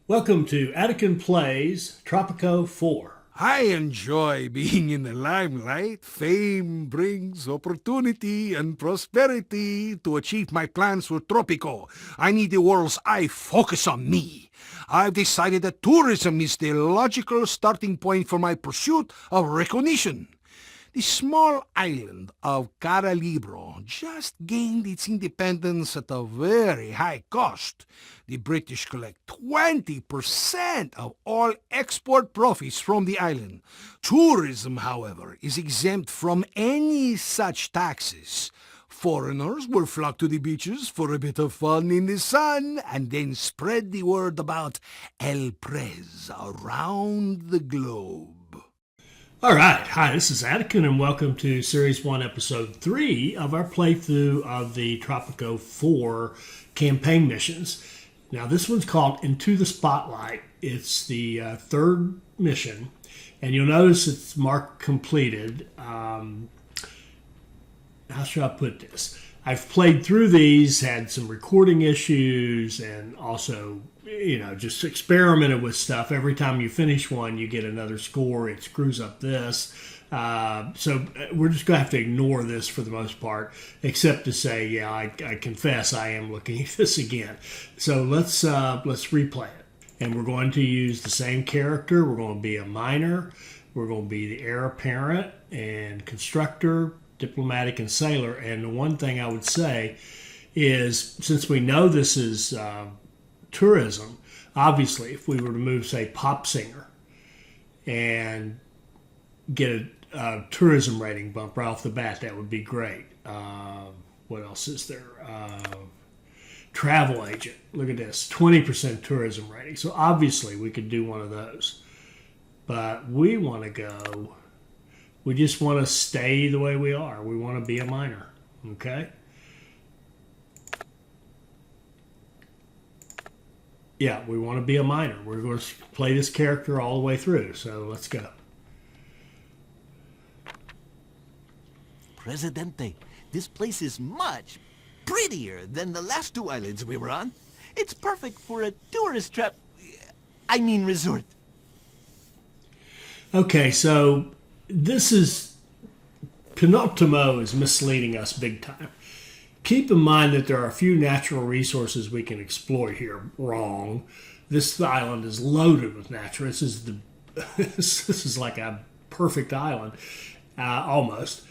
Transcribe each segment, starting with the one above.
Welcome to Attican Plays Tropico 4. I enjoy being in the limelight. Fame brings opportunity and prosperity. To achieve my plans with Tropico, I need the world's eye focus on me. I've decided that tourism is the logical starting point for my pursuit of recognition. The small island of Caralibro just gained its independence at a very high cost. The British collect 20% of all export profits from the island. Tourism, however, is exempt from any such taxes. Foreigners will flock to the beaches for a bit of fun in the sun and then spread the word about El Prez around the globe. All right. Hi, this is Attican, and welcome to Series 1, Episode 3 of our playthrough of the Tropico 4 campaign missions. Now, this one's called Into the Spotlight. It's the third mission, and you'll notice it's marked completed. How should I put this? I've played through these, had some recording issues, and also, just experimented with stuff. Every time you finish one, you get another score. It screws up this. So we're just going to have to ignore this for the most part, except to say, I confess I am looking at this again. So let's replay it. And we're going to use the same character. We're going to be a miner. We're going to be the heir apparent and constructor, diplomatic, and sailor. And the one thing I would say is, since we know this is tourism, obviously, if we were to move, say, pop singer and get a tourism rating bump right off the bat, that would be great. What else is there? Travel agent. Look at this, 20% tourism rating. So obviously, we could do one of those. But we want to go. We just want to stay the way we are. We want to be a miner. Okay? Yeah, we want to be a miner. We're going to play this character all the way through. So let's go. Presidente, this place is much prettier than the last two islands we were on. It's perfect for a tourist trap. I mean resort. Okay, so this is... Penultimo is misleading us big time. Keep in mind that there are a few natural resources we can exploit here. Wrong. This island is loaded with natural. This is like a perfect island, almost.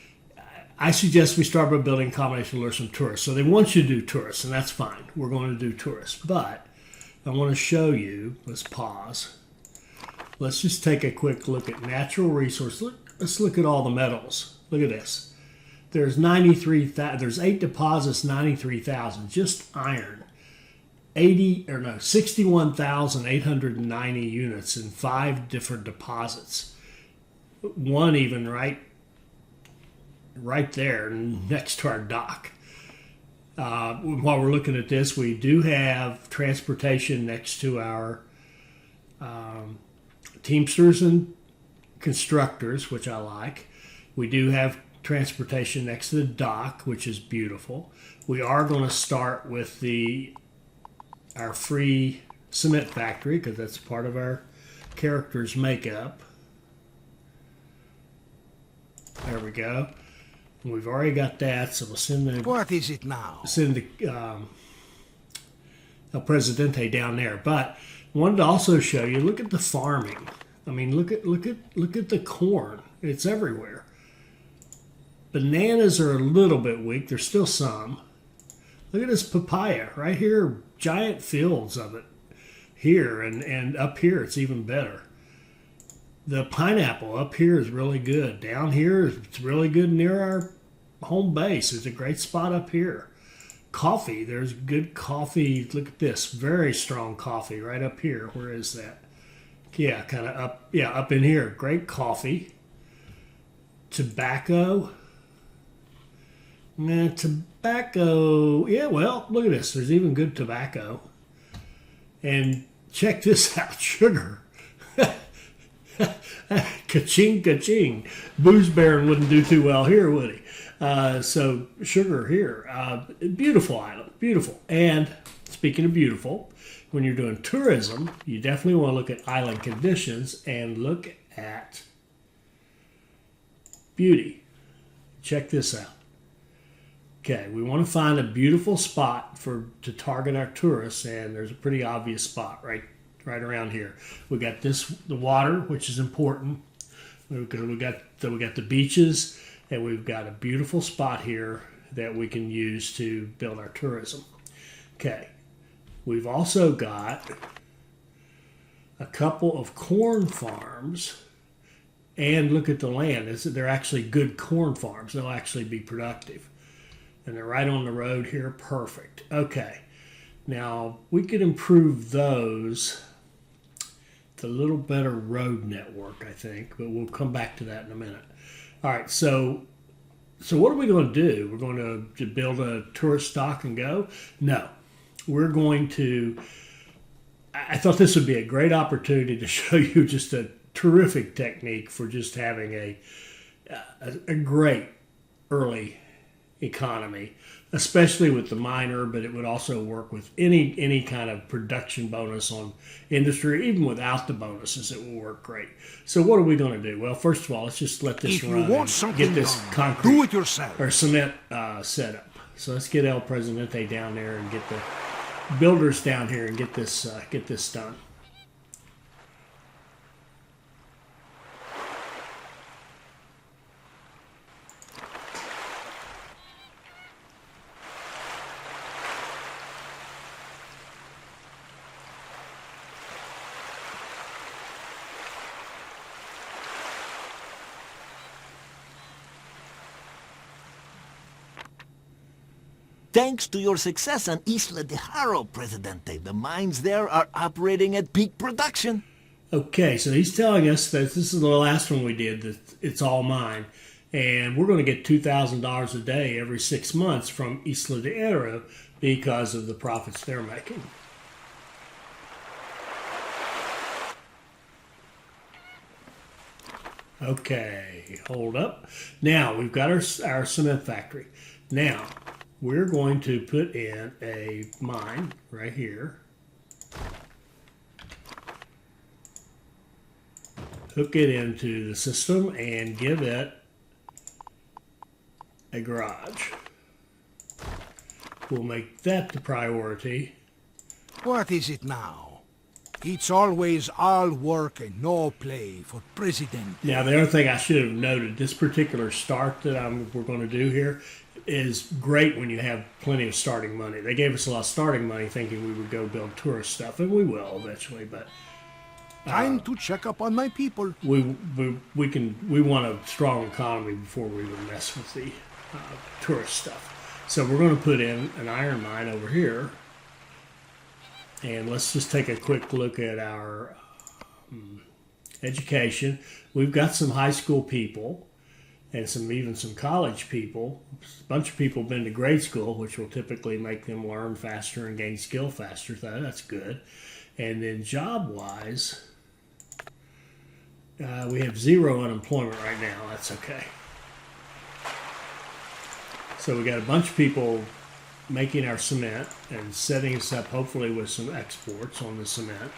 I suggest we start by building a combination to lure some tourists. So they want you to do tourists, and that's fine. We're going to do tourists. But I want to show you, let's pause. Let's just take a quick look at natural resources. Let's look at all the metals. Look at this. There's 8 deposits, 93,000, just iron. 61,890 units in 5 different deposits. One even right there next to our dock. While we're looking at this, we do have transportation next to our Teamsters and constructors, which I like. We do have transportation next to the dock, which is beautiful. We are going to start with our free cement factory, because that's part of our character's makeup. There we go. We've already got that, so we'll send the... What is it now? Send the El Presidente down there. But I wanted to also show you, look at the farming. I mean, look at the corn. It's everywhere. Bananas are a little bit weak. There's still some. Look at this papaya right here. Giant fields of it here, and up here it's even better. The pineapple up here is really good. Down here, it's really good near our home base. There's a great spot up here. Coffee, there's good coffee. Look at this, very strong coffee right up here. Where is that? Yeah, kind of up. Yeah, up in here. Great coffee. Tobacco. Tobacco. Yeah, well, look at this. There's even good tobacco. And check this out, sugar. Ka-ching, ka-ching. Booze Baron wouldn't do too well here, would he? So sugar here. Beautiful island. Beautiful. And speaking of beautiful, when you're doing tourism, you definitely want to look at island conditions and look at beauty. Check this out. Okay, we want to find a beautiful spot to target our tourists, and there's a pretty obvious spot right around here. We got the water, which is important. We got the beaches, and we've got a beautiful spot here that we can use to build our tourism. Okay, we've also got a couple of corn farms. And look at the land. They're actually good corn farms. They'll actually be productive. And they're right on the road here. Perfect. Okay. Now, we could improve those. It's a little better road network, I think. But we'll come back to that in a minute. All right. So what are we going to do? We're going to build a tourist stock and go? No. We're going to... I thought this would be a great opportunity to show you just a terrific technique for just having a great early economy, especially with the minor, but it would also work with any kind of production bonus on industry. Even without the bonuses, it will work great. So what are we going to do? Well, first of all, let's just let this If run you want and something get this done, concrete do it yourself. or cement set up. So let's get El Presidente down there and get the builders down here and get this done. Thanks to your success on Isla de Haro, Presidente, the mines there are operating at peak production. Okay, so he's telling us that this is the last one we did, that it's all mine. And we're going to get $2,000 a day every 6 months from Isla de Haro because of the profits they're making. Okay, hold up. Now, we've got our cement factory. Now, we're going to put in a mine right here. Hook it into the system and give it a garage. We'll make that the priority. What is it now? It's always all work and no play for President. Now, the other thing I should have noted, this particular start that we're going to do here is great when you have plenty of starting money. They gave us a lot of starting money thinking we would go build tourist stuff, and we will eventually, but Time to check up on my people. we want a strong economy before we would mess with the tourist stuff. So we're going to put in an iron mine over here, and let's just take a quick look at our education. We've got some high school people and even some college people. A bunch of people have been to grade school, which will typically make them learn faster and gain skill faster. So that's good. And then job-wise, we have 0 unemployment right now. That's okay. So we got a bunch of people making our cement and setting us up hopefully with some exports on the cement.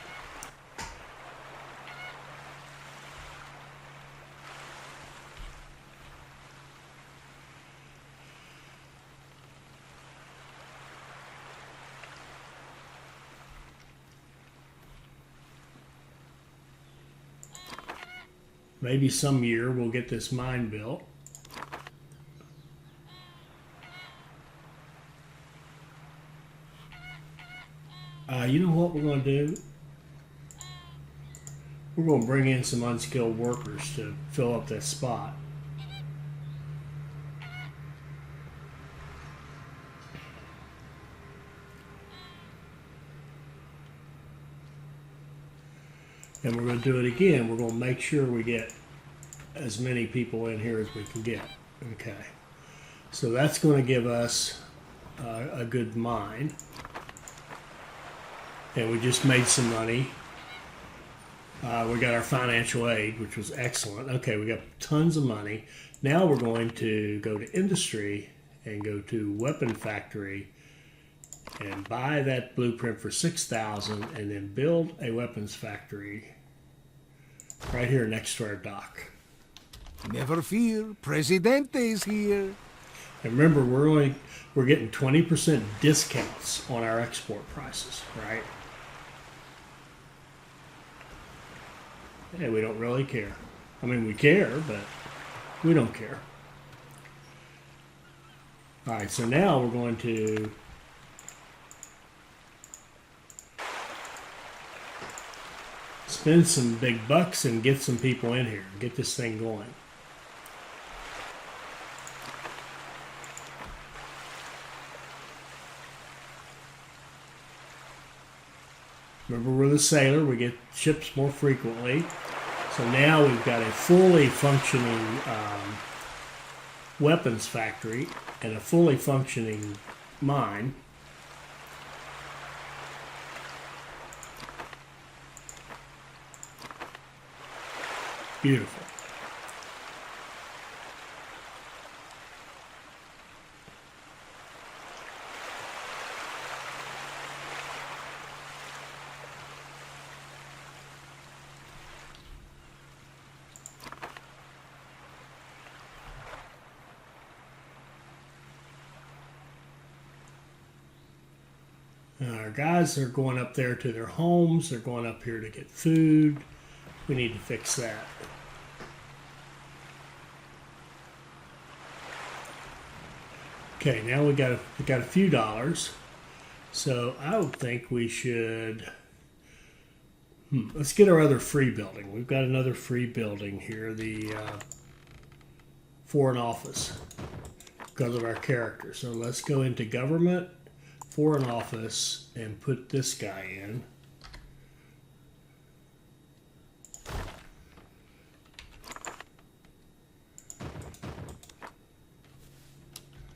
Maybe some year we'll get this mine built. You know what we're going to do? We're going to bring in some unskilled workers to fill up that spot. And we're going to do it again. We're going to make sure we get as many people in here as we can get. Okay. So that's going to give us a good mine. And we just made some money. We got our financial aid, which was excellent. Okay, we got tons of money. Now we're going to go to industry and go to weapon factory and buy that blueprint for 6,000 and then build a weapons factory right here next to our dock. Never fear, Presidente is here. And remember, we're getting 20% discounts on our export prices, right? And we don't really care. I mean, we care, but we don't care. All right, so now we're going to spend some big bucks and get some people in here, get this thing going. Remember, we're the sailor. We get ships more frequently. So now we've got a fully functioning weapons factory and a fully functioning mine. Beautiful. Our guys are going up there to their homes. They're going up here to get food. We need to fix that. Okay, now we got a few dollars. So I would think we should let's get our other free building. We've got another free building here, the Foreign Office, because of our character. So let's go into Government, Foreign Office, and put this guy in.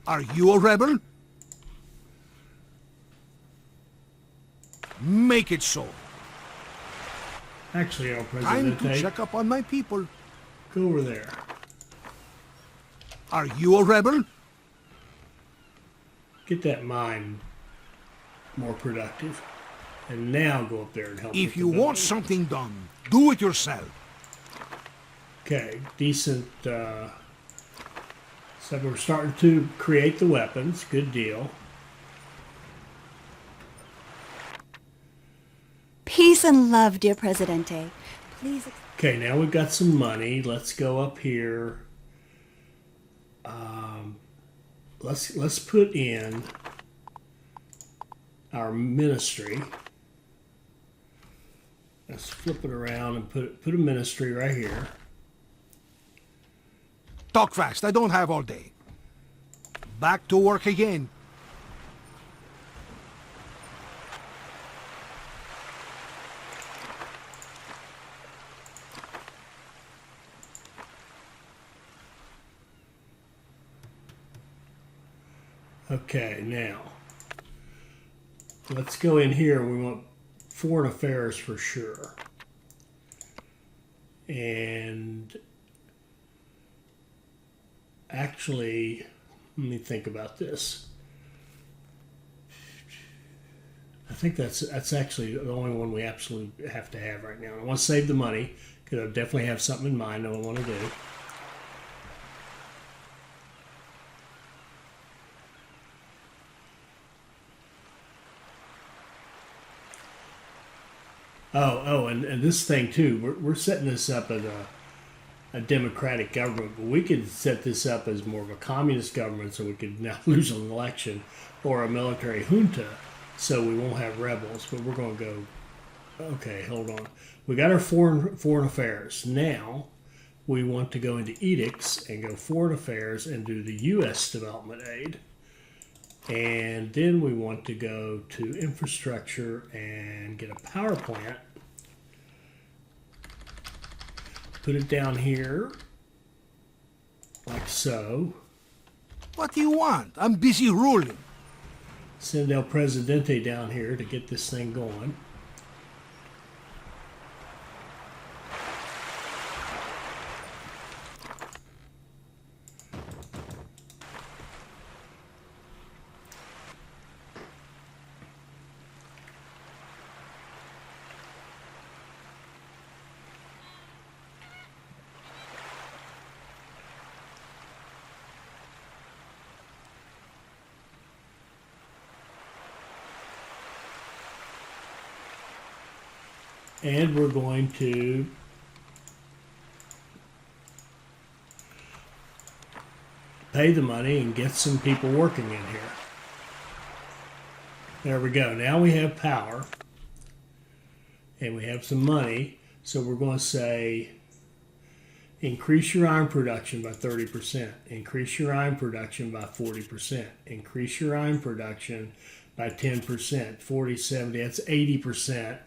Are you a rebel? Make it so. Actually, El Time to Presidente, check up on my people. go over there. Are you a rebel? Get that mine more productive. And now go up there and help. If with the you want building. something done, do it yourself. Okay, decent. So we're starting to create the weapons. Good deal. Peace and love, dear Presidente. Please. Okay, now we've got some money. Let's go up here. Let's put in our ministry. Let's flip it around and put a ministry right here. Talk fast, I don't have all day. Back to work again. Okay, now let's go in here. We want foreign affairs for sure. And actually, let me think about this. I think that's actually the only one we absolutely have to have right now. I want to save the money because I definitely have something in mind I want to do. And this thing too, we're setting this up as a democratic government, but we could set this up as more of a communist government so we could now lose an election, or a military junta so we won't have rebels. But we're going to go, okay, hold on. We got our foreign affairs. Now we want to go into edicts and go foreign affairs and do the U.S. development aid. And then we want to go to infrastructure and get a power plant. Put it down here, like so. What do you want? I'm busy ruling. Send El Presidente down here to get this thing going. And we're going to pay the money and get some people working in here. There we go. Now we have power and we have some money. So we're going to say increase your iron production by 30%, increase your iron production by 40%, increase your iron production by 10%, 40, 70, that's 80%.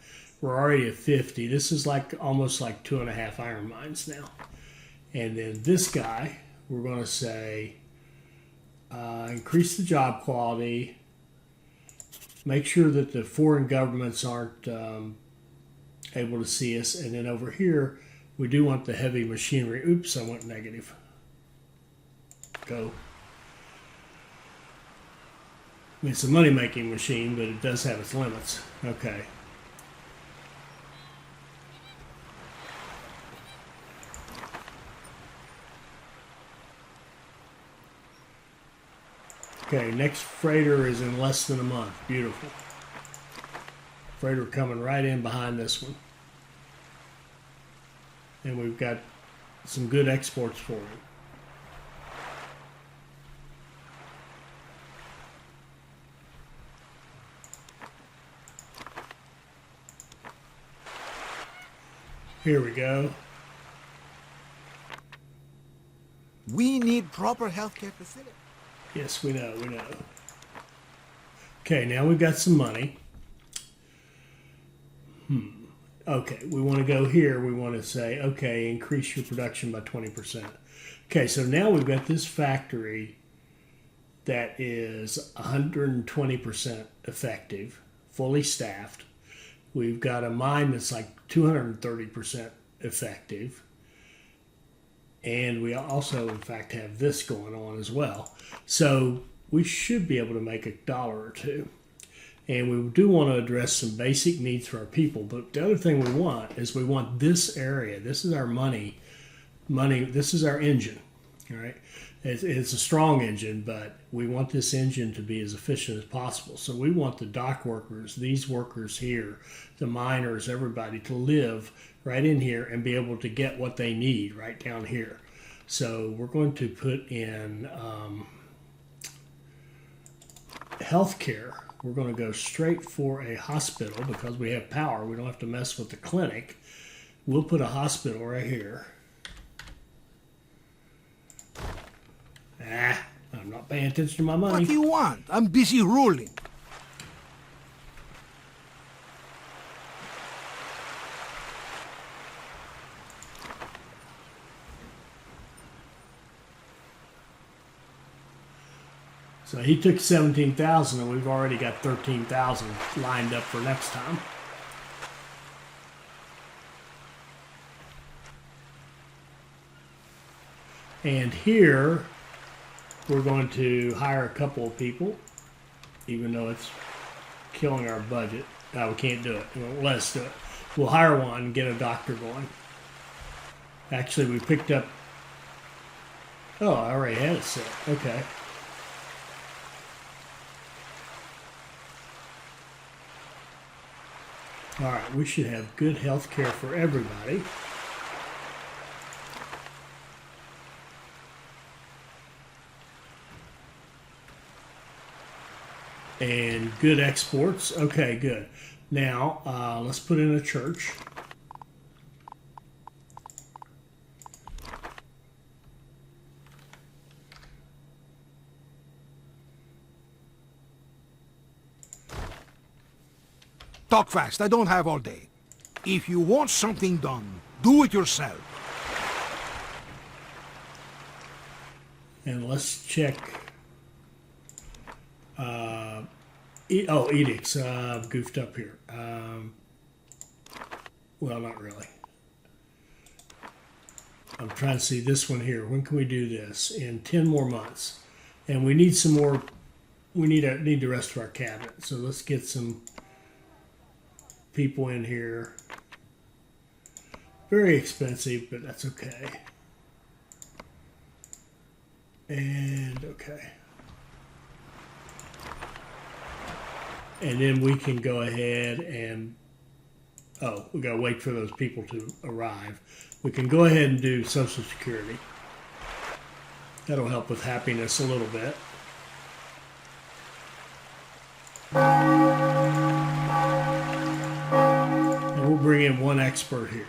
We're already at 50. This is like almost like 2.5 iron mines now. And then this guy, we're going to say increase the job quality, make sure that the foreign governments aren't able to see us. And then over here, we do want the heavy machinery. Oops, I went negative. Go. I mean, it's a money-making machine, but it does have its limits. Okay. Okay, next freighter is in less than a month. Beautiful. Freighter coming right in behind this one. And we've got some good exports for him. Here we go. We need proper healthcare facilities. Yes, we know, we know. Okay, now we've got some money. Okay, we want to go here. We want to say, okay, increase your production by 20%. Okay, so now we've got this factory that is 120% effective, fully staffed. We've got a mine that's like 230% effective. And we also, in fact, have this going on as well. So we should be able to make $1 or $2. And we do want to address some basic needs for our people. But the other thing we want is we want this area. This is our money. This is our engine. All right. It's a strong engine, but we want this engine to be as efficient as possible. So we want the dock workers, these workers here, the miners, everybody to live right in here and be able to get what they need right down here. So we're going to put in healthcare. We're going to go straight for a hospital because we have power. We don't have to mess with the clinic. We'll put a hospital right here. I'm not paying attention to my money. What do you want? I'm busy ruling. So he took 17,000 and we've already got 13,000 lined up for next time. And here we're going to hire a couple of people, even though it's killing our budget. No, we can't do it. It won't let us do it. We'll hire one and get a doctor going. Actually, we picked up... Oh, I already had it set. Okay. All right, we should have good health care for everybody. And good exports. Okay, good. Now, let's put in a church. Talk fast, I don't have all day. If you want something done, do it yourself. And let's check. Edicts. Goofed up here. Well, not really. I'm trying to see this one here. When can we do this? In 10 more months. And we need some more. We need the rest of our cabinet. So let's get some people in here. Very expensive, but that's okay. And okay. And then we can go ahead and Oh, we gotta wait for those people to arrive. We can go ahead and do Social Security. That'll help with happiness a little bit. And we'll bring in one expert here.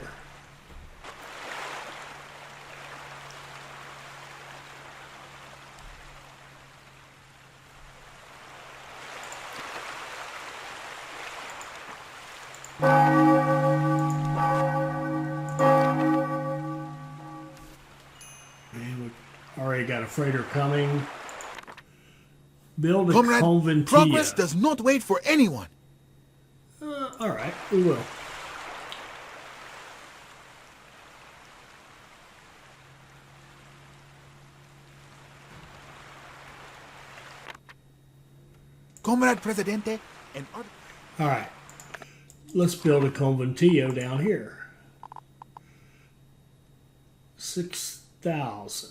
And we already got a freighter coming. Build a Comrade, conventia. progress does not wait for anyone. All right, we will. Comrade Presidente, and All right, let's build a conventillo down here. 6,000.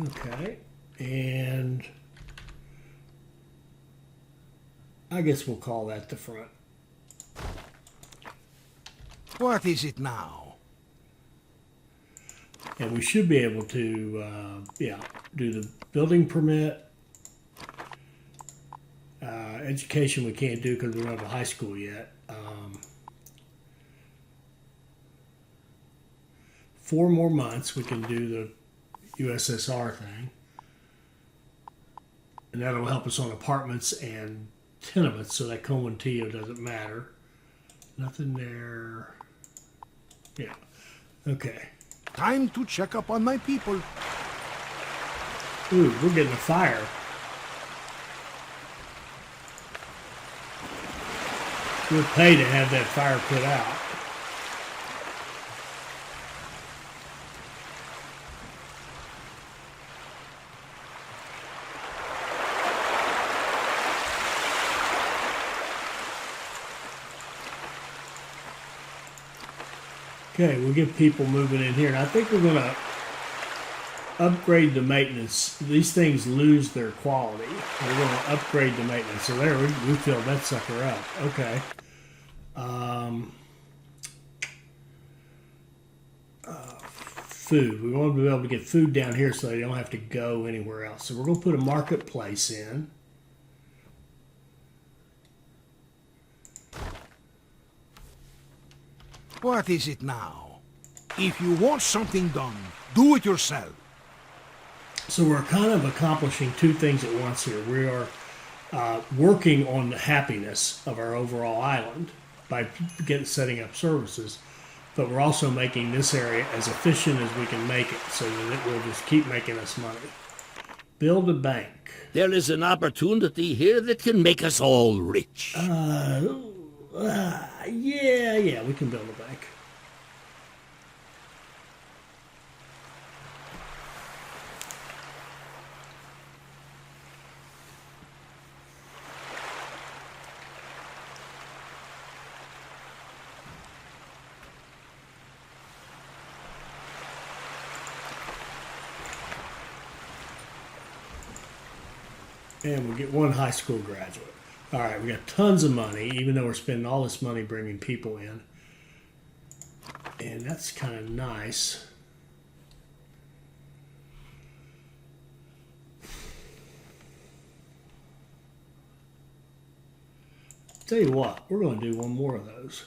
Okay, and I guess we'll call that the front. what is it now? And we should be able to, do the building permit. Education we can't do because we don't have a high school yet. 4 more months we can do the USSR thing. And that'll help us on apartments and tenements, so that conventillo doesn't matter. Nothing there. Yeah. Okay. Time to check up on my people. Ooh, we're getting a fire. We'll pay to have that fire put out. Okay, we'll get people moving in here. And I think we're going to upgrade the maintenance. These things lose their quality. We're going to upgrade the maintenance. So there, we filled that sucker up. Okay. Food. We want to be able to get food down here so they don't have to go anywhere else. So we're going to put a marketplace in. What is it now? If you want something done, do it yourself. So we're kind of accomplishing 2 things at once here. We are working on the happiness of our overall island by setting up services, but we're also making this area as efficient as we can make it so that it will just keep making us money. Build a bank. There is an opportunity here that can make us all rich. Yeah, we can build a bank. And we'll get 1 high school graduate. All right, we got tons of money, even though we're spending all this money bringing people in. And that's kind of nice. Tell you what, we're going to do 1 more of those.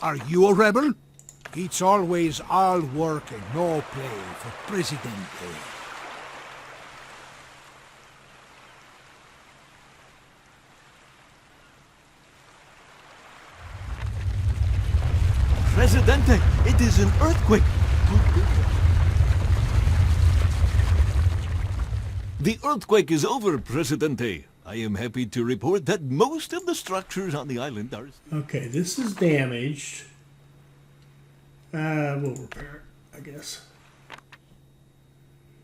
Are you a rebel? It's always all work and no play for Presidente. Presidente, it is an earthquake. The earthquake is over, Presidente. I am happy to report that most of the structures on the island are... Okay, this is damaged. We'll repair it, I guess.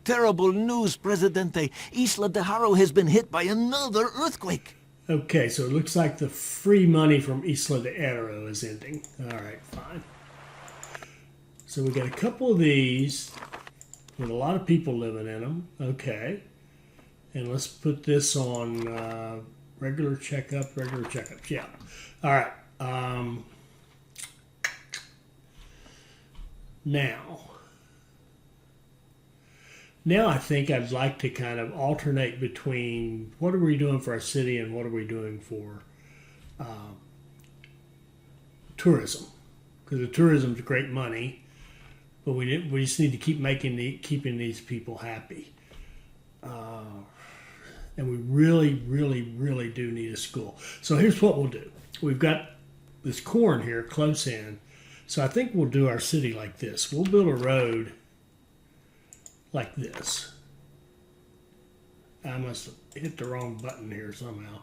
Terrible news, Presidente. Isla de Haro has been hit by another earthquake. Okay, so it looks like the free money from Isla de Haro is ending. All right, fine. So we got a couple of these with a lot of people living in them. Okay. And let's put this on regular checkups. Yeah. All right. Now I think I'd like to kind of alternate between what are we doing for our city and what are we doing for tourism, because the tourism's great money, but we just need to keep keeping these people happy, and we really, really, really do need a school. So here's what we'll do: we've got this corn here close in, so I think we'll do our city like this. We'll build a road like this. I must have hit the wrong button here somehow.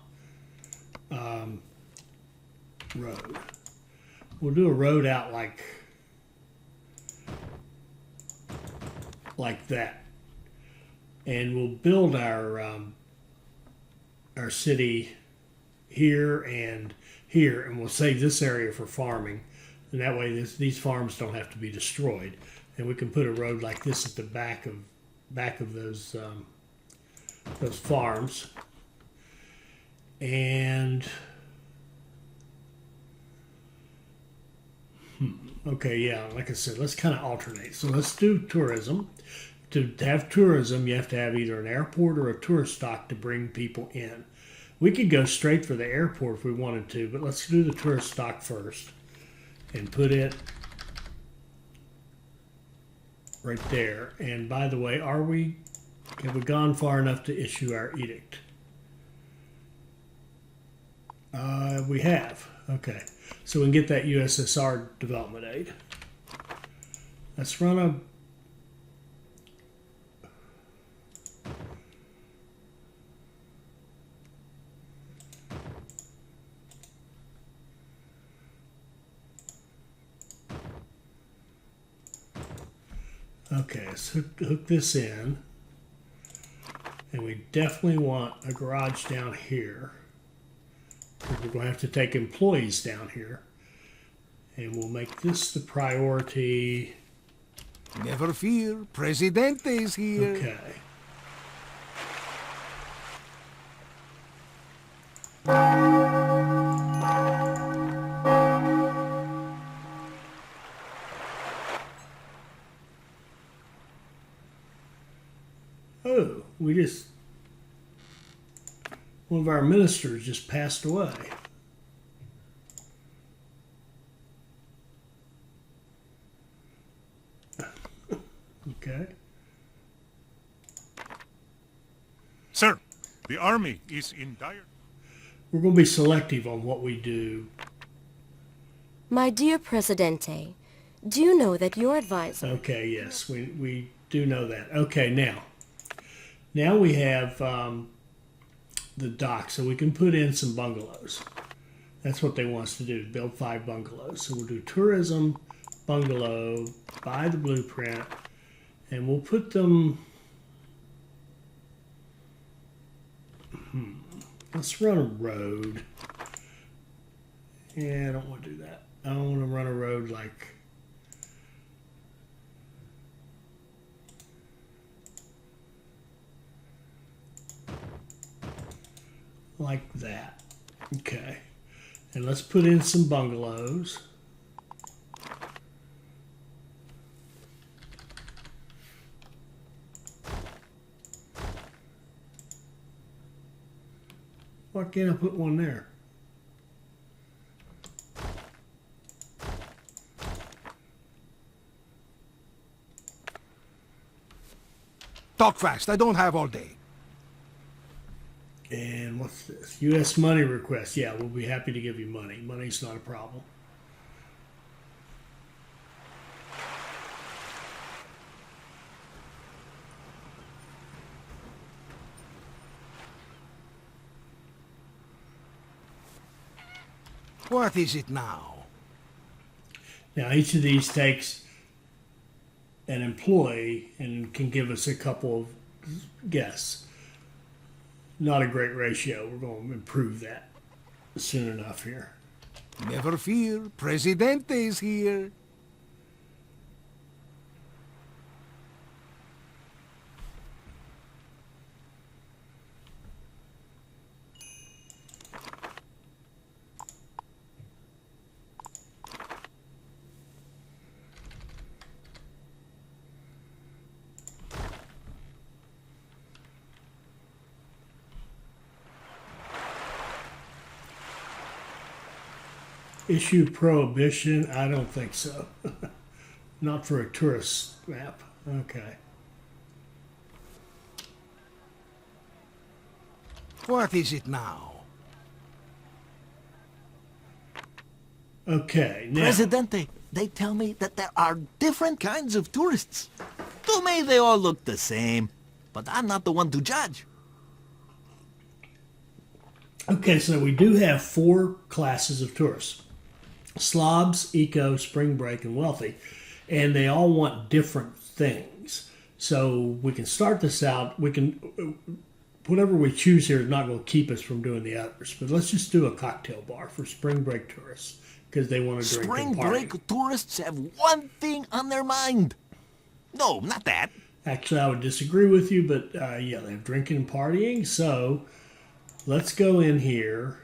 Road. We'll do a road out like that, and we'll build our city here and here, and we'll save this area for farming, and that way these farms don't have to be destroyed. And we can put a road like this at the back of those farms. And okay, yeah, like I said, let's kind of alternate. So let's do tourism. To have tourism, you have to have either an airport or a tourist stock to bring people in. We could go straight for the airport if we wanted to, but let's do the tourist stock first and put it right there. And by the way, have we gone far enough to issue our edict? We have. Okay. So we can get that USSR development aid. Let's run a Okay, let's hook this in. And we definitely want a garage down here, because we're going to have to take employees down here. And we'll make this the priority. Never fear, Presidente is here. Okay. Oh, one of our ministers just passed away. Okay. Sir, the army is in dire... We're going to be selective on what we do. My dear Presidente, do you know that your advisor... Okay, yes, we do know that. Okay, now we have the dock, so we can put in some bungalows. That's what they want us to do, build 5 bungalows. So we'll do tourism, bungalow, buy the blueprint, and we'll put them... Let's run a road. Yeah, I don't want to do that. I don't want to run a road like that. Okay. And let's put in some bungalows. Why can't I put one there? Talk fast, I don't have all day. And what's this? U.S. money request. Yeah, we'll be happy to give you money. Money's not a problem. What is it now? Now, each of these takes an employee and can give us a couple of guests. Not a great ratio. We're going to improve that soon enough here. Never fear, Presidente is here. Issue prohibition? I don't think so. Not for a tourist map. Okay. What is it now? Okay, now. Presidente, they tell me that there are different kinds of tourists. To me, they all look the same. But I'm not the one to judge. Okay, so we do have 4 classes of tourists. Slobs, eco, spring break, and wealthy. And they all want different things. So we can start this out. We can, whatever we choose here is not going to keep us from doing the others. But let's just do a cocktail bar for spring break tourists because they want to drink Spring and party. break tourists have one thing on their mind. No, not that. Actually, I would disagree with you, but yeah, they have drinking and partying. So let's go in here.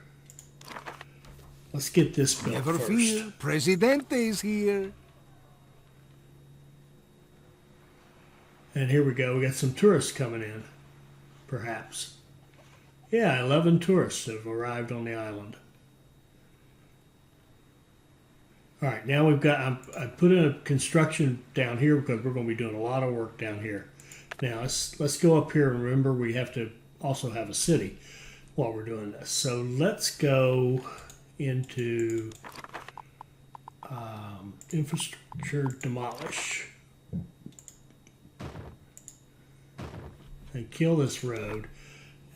Let's get this built Never first. fear, Presidente is here. And here we go. We got some tourists coming in, perhaps. Yeah, 11 tourists have arrived on the island. All right, now we've got, I put in a construction down here because we're going to be doing a lot of work down here. Now, let's go up here and remember we have to also have a city while we're doing this. So let's go into infrastructure demolish and kill this road.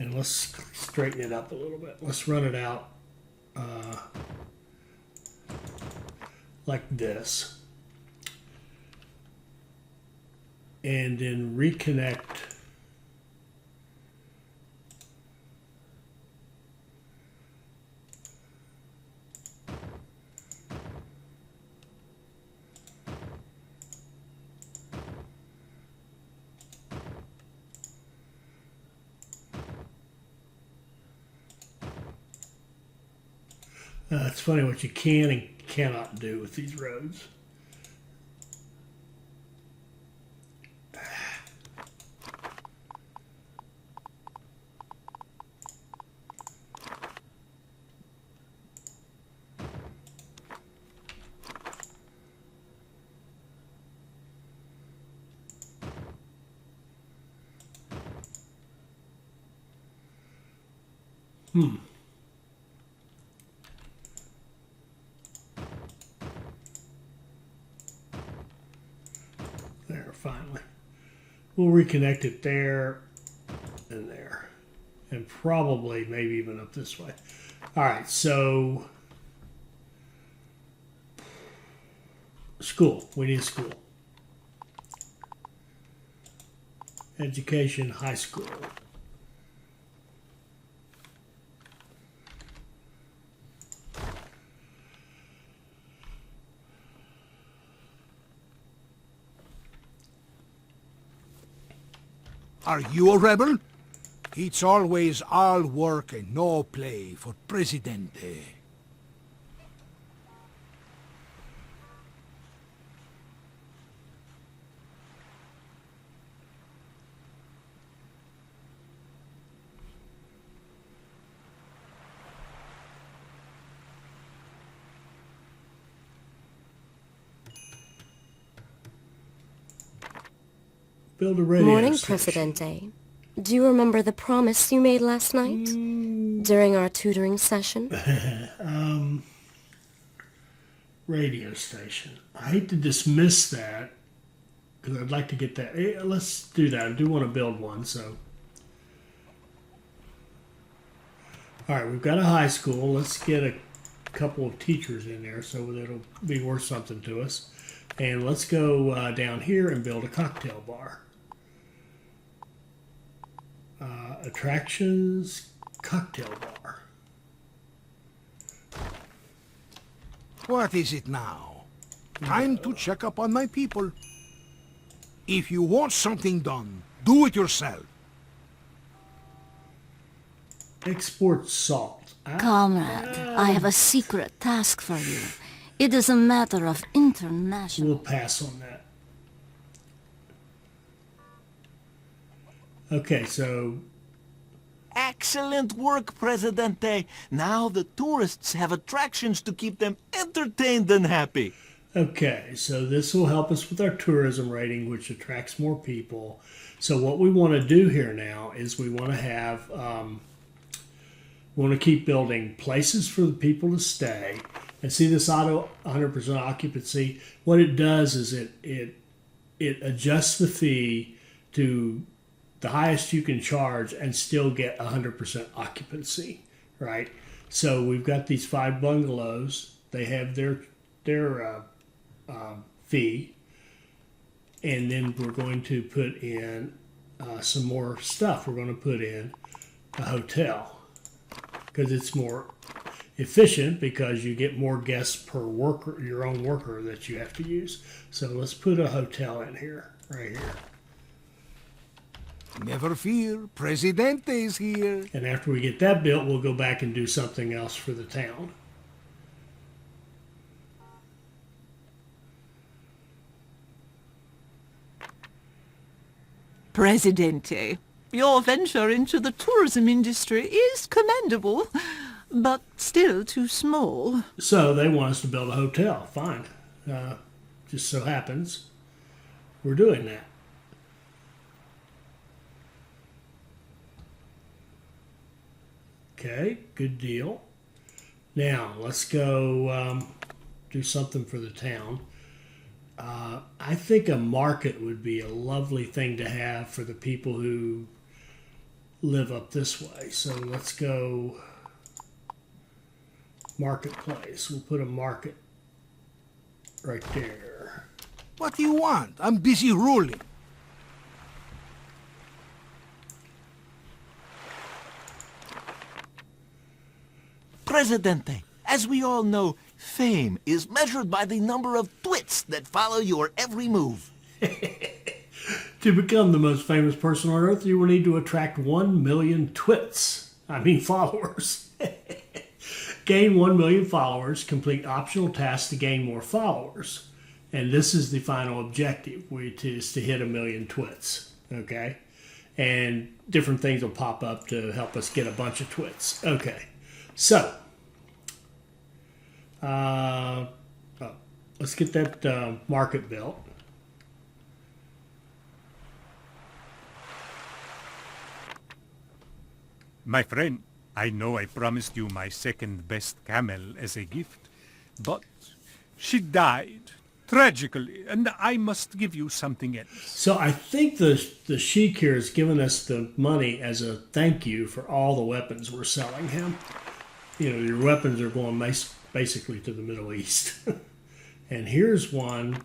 And let's straighten it up a little bit. Let's run it out like this. And then reconnect it's funny what you can and cannot do with these roads. There, finally. We'll reconnect it there and there. And probably maybe even up this way. All right, so school. We need a school. Education, high school. Are you a rebel? It's always all work and no play for Presidente. Build a radio Morning, station. Presidente. Do you remember the promise you made last night during our tutoring session? Radio station. I hate to dismiss that because I'd like to get that. Let's do that. I do want to build one. So, all right, we've got a high school. Let's get a couple of teachers in there so that it'll be worth something to us. And let's go down here and build a cocktail bar. Attractions, cocktail bar. What is it now? Time to check up on my people. If you want something done, do it yourself. Export salt. Comrade, I have a secret task for you. It is a matter of international... We'll pass on that. Okay, so Excellent work, Presidente. Now the tourists have attractions to keep them entertained and happy. Okay, so this will help us with our tourism rating, which attracts more people. So what we want to do here now is we want to have, we want to keep building places for the people to stay. And see this auto 100% occupancy? What it does is it adjusts the fee to the highest you can charge and still get 100% occupancy, right? So we've got these 5 bungalows. They have their fee, and then we're going to put in some more stuff. We're going to put in a hotel because it's more efficient because you get more guests per worker, your own worker that you have to use. So let's put a hotel in here, right here. Never fear, Presidente is here. And after we get that built, we'll go back and do something else for the town. Presidente, your venture into the tourism industry is commendable, but still too small. So they want us to build a hotel. Fine. Just so happens we're doing that. Okay, good deal. Now, let's go do something for the town. I think a market would be a lovely thing to have for the people who live up this way. So let's go marketplace. We'll put a market right there. What do you want? I'm busy ruling. Presidente, as we all know, fame is measured by the number of twits that follow your every move. To become the most famous person on earth, you will need to attract 1 million followers. Gain 1 million followers, complete optional tasks to gain more followers. And this is the final objective, which is to hit 1 million twits, okay? And different things will pop up to help us get a bunch of twits. Okay, so, let's get that market built. My friend, I know I promised you my second best camel as a gift, but she died tragically, and I must give you something else. So I think the sheik here has given us the money as a thank you for all the weapons we're selling him. You know, your weapons are going basically to the Middle East. And here's one.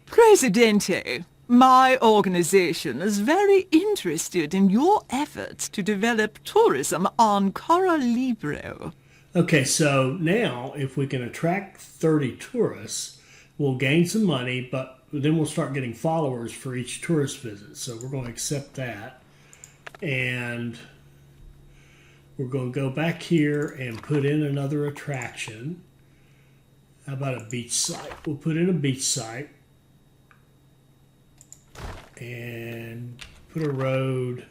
Presidente, my organization is very interested in your efforts to develop tourism on Coral Libro. Okay, so now if we can attract 30 tourists, we'll gain some money, but then we'll start getting followers for each tourist visit. So we're going to accept that. And we're going to go back here and put in another attraction. How about a beach site? We'll put in a beach site and put a road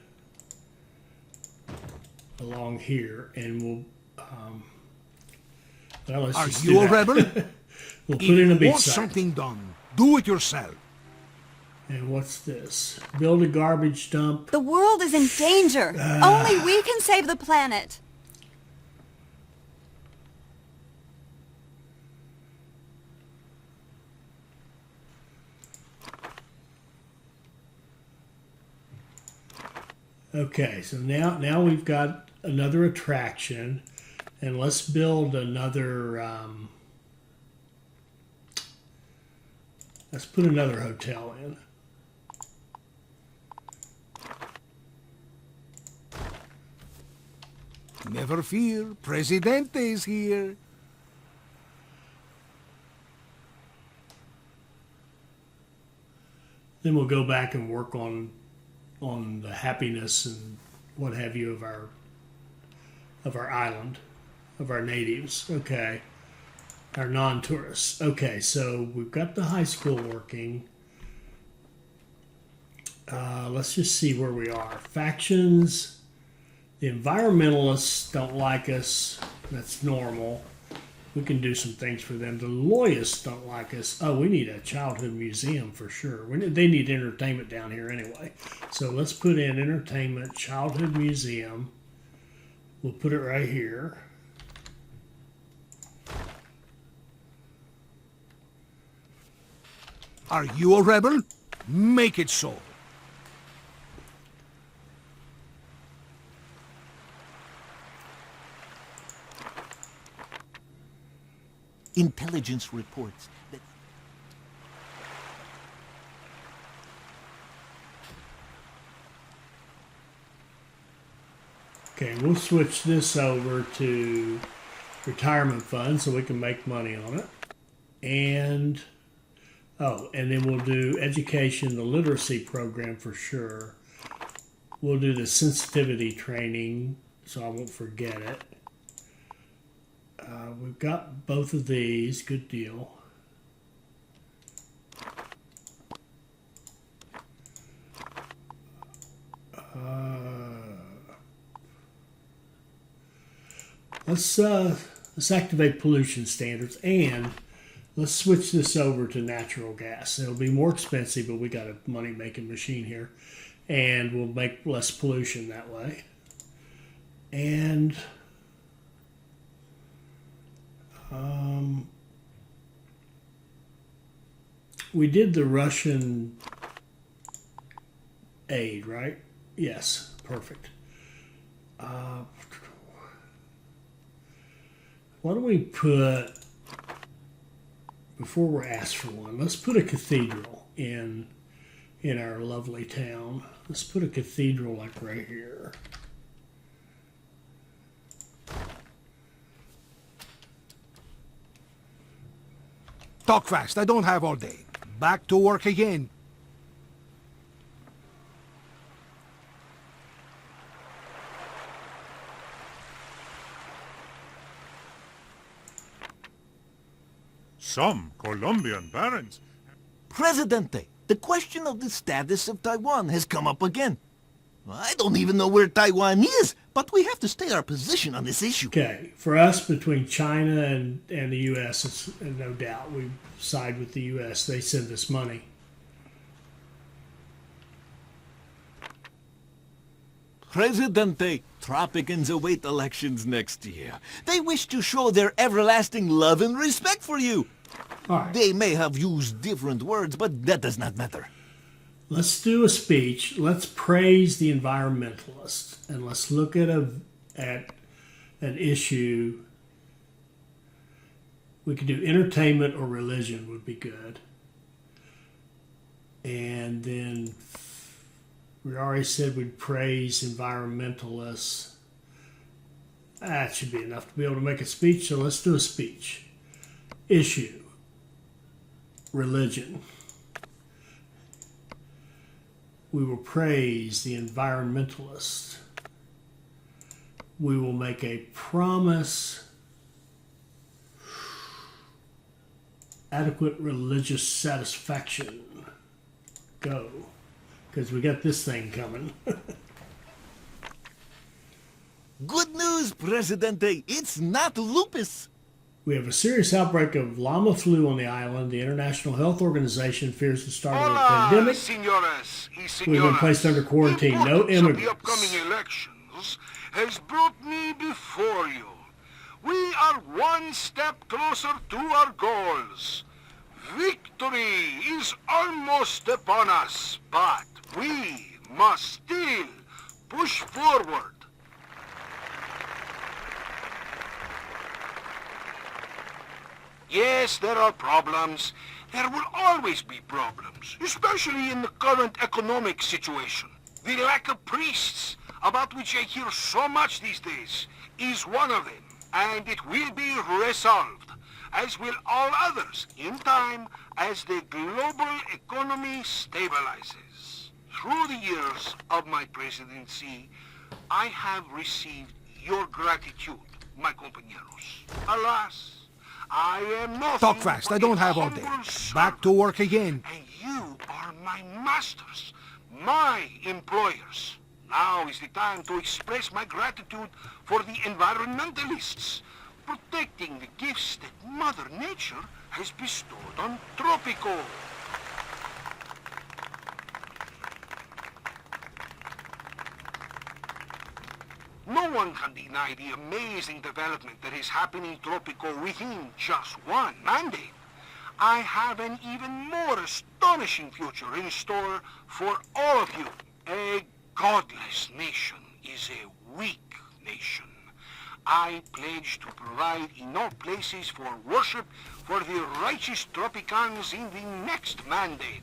along here, and we'll well, let's Are just you do a that. rebel? We'll If put in a you beach want site. something done, do it yourself. And what's this? Build a garbage dump. The world is in danger. Only we can save the planet. Okay, so now we've got another attraction, and let's build another. Let's put another hotel in. Never fear, Presidente is here. Then we'll go back and work on the happiness and what have you of our island, of our natives. Okay, our non-tourists. Okay, so we've got the high school working. Let's just see where we are. Factions. The environmentalists don't like us. That's normal. We can do some things for them. The loyalists don't like us. Oh, we need a childhood museum for sure. They need entertainment down here anyway. So let's put in entertainment, childhood museum. We'll put it right here. Are you a rebel? Make it so. Intelligence reports that Okay, we'll switch this over to retirement fund so we can make money on it. And, oh, and then we'll do education, the literacy program for sure. We'll do the sensitivity training so I won't forget it. We've got both of these, good deal. Let's activate pollution standards, and let's switch this over to natural gas. It'll be more expensive, but we got a money-making machine here, and we'll make less pollution that way. And we did the Russian aid, right? Yes, perfect. Why don't we put, before we're asked for one, let's put a cathedral in our lovely town. Let's put a cathedral like right here. Talk fast, I don't have all day. Back to work again. Some Colombian barons. Presidente, the question of the status of Taiwan has come up again. I don't even know where Taiwan is, but we have to state our position on this issue. Okay, for us, between China and the U.S., it's no doubt we side with the U.S. They send us money. Presidente, Tropicans await elections next year. They wish to show their everlasting love and respect for you. All right. They may have used different words, but that does not matter. Let's do a speech. Let's praise the environmentalists, and let's look at an issue. We could do entertainment or religion would be good. And then we already said we'd praise environmentalists. That should be enough to be able to make a speech, so let's do a speech. Issue. Religion. We will praise the environmentalists. We will make a promise. Adequate religious satisfaction. Go. Because we got this thing coming. Good news, Presidente. It's not lupus. We have a serious outbreak of llama flu on the island. The International Health Organization fears the start of a pandemic. Señoras y We've been placed under quarantine. No The immigrants. upcoming elections has brought me before you. We are one step closer to our goals. Victory is almost upon us, but we must still push forward. Yes, there are problems. There will always be problems, especially in the current economic situation. The lack of priests, about which I hear so much these days, is one of them, and it will be resolved, as will all others, in time as the global economy stabilizes. Through the years of my presidency, I have received your gratitude, my compañeros. Alas, I am nothing Talk fast, I I don't have all day. Back to work again. And you are my masters, my employers. Now is the time to express my gratitude for the environmentalists, protecting the gifts that Mother Nature has bestowed on Tropico. No one can deny the amazing development that is happening in Tropico within just one mandate. I have an even more astonishing future in store for all of you. A godless nation is a weak nation. I pledge to provide enough places for worship for the righteous Tropicans in the next mandate.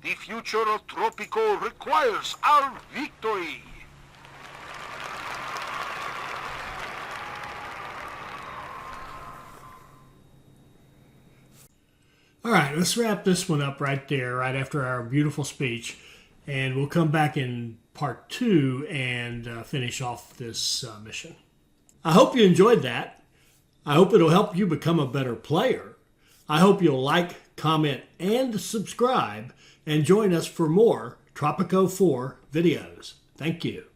The future of Tropico requires our victory. All right, let's wrap this one up right there, right after our beautiful speech. And we'll come back in part 2 and finish off this mission. I hope you enjoyed that. I hope it'll help you become a better player. I hope you'll like, comment, and subscribe, and join us for more Tropico 4 videos. Thank you.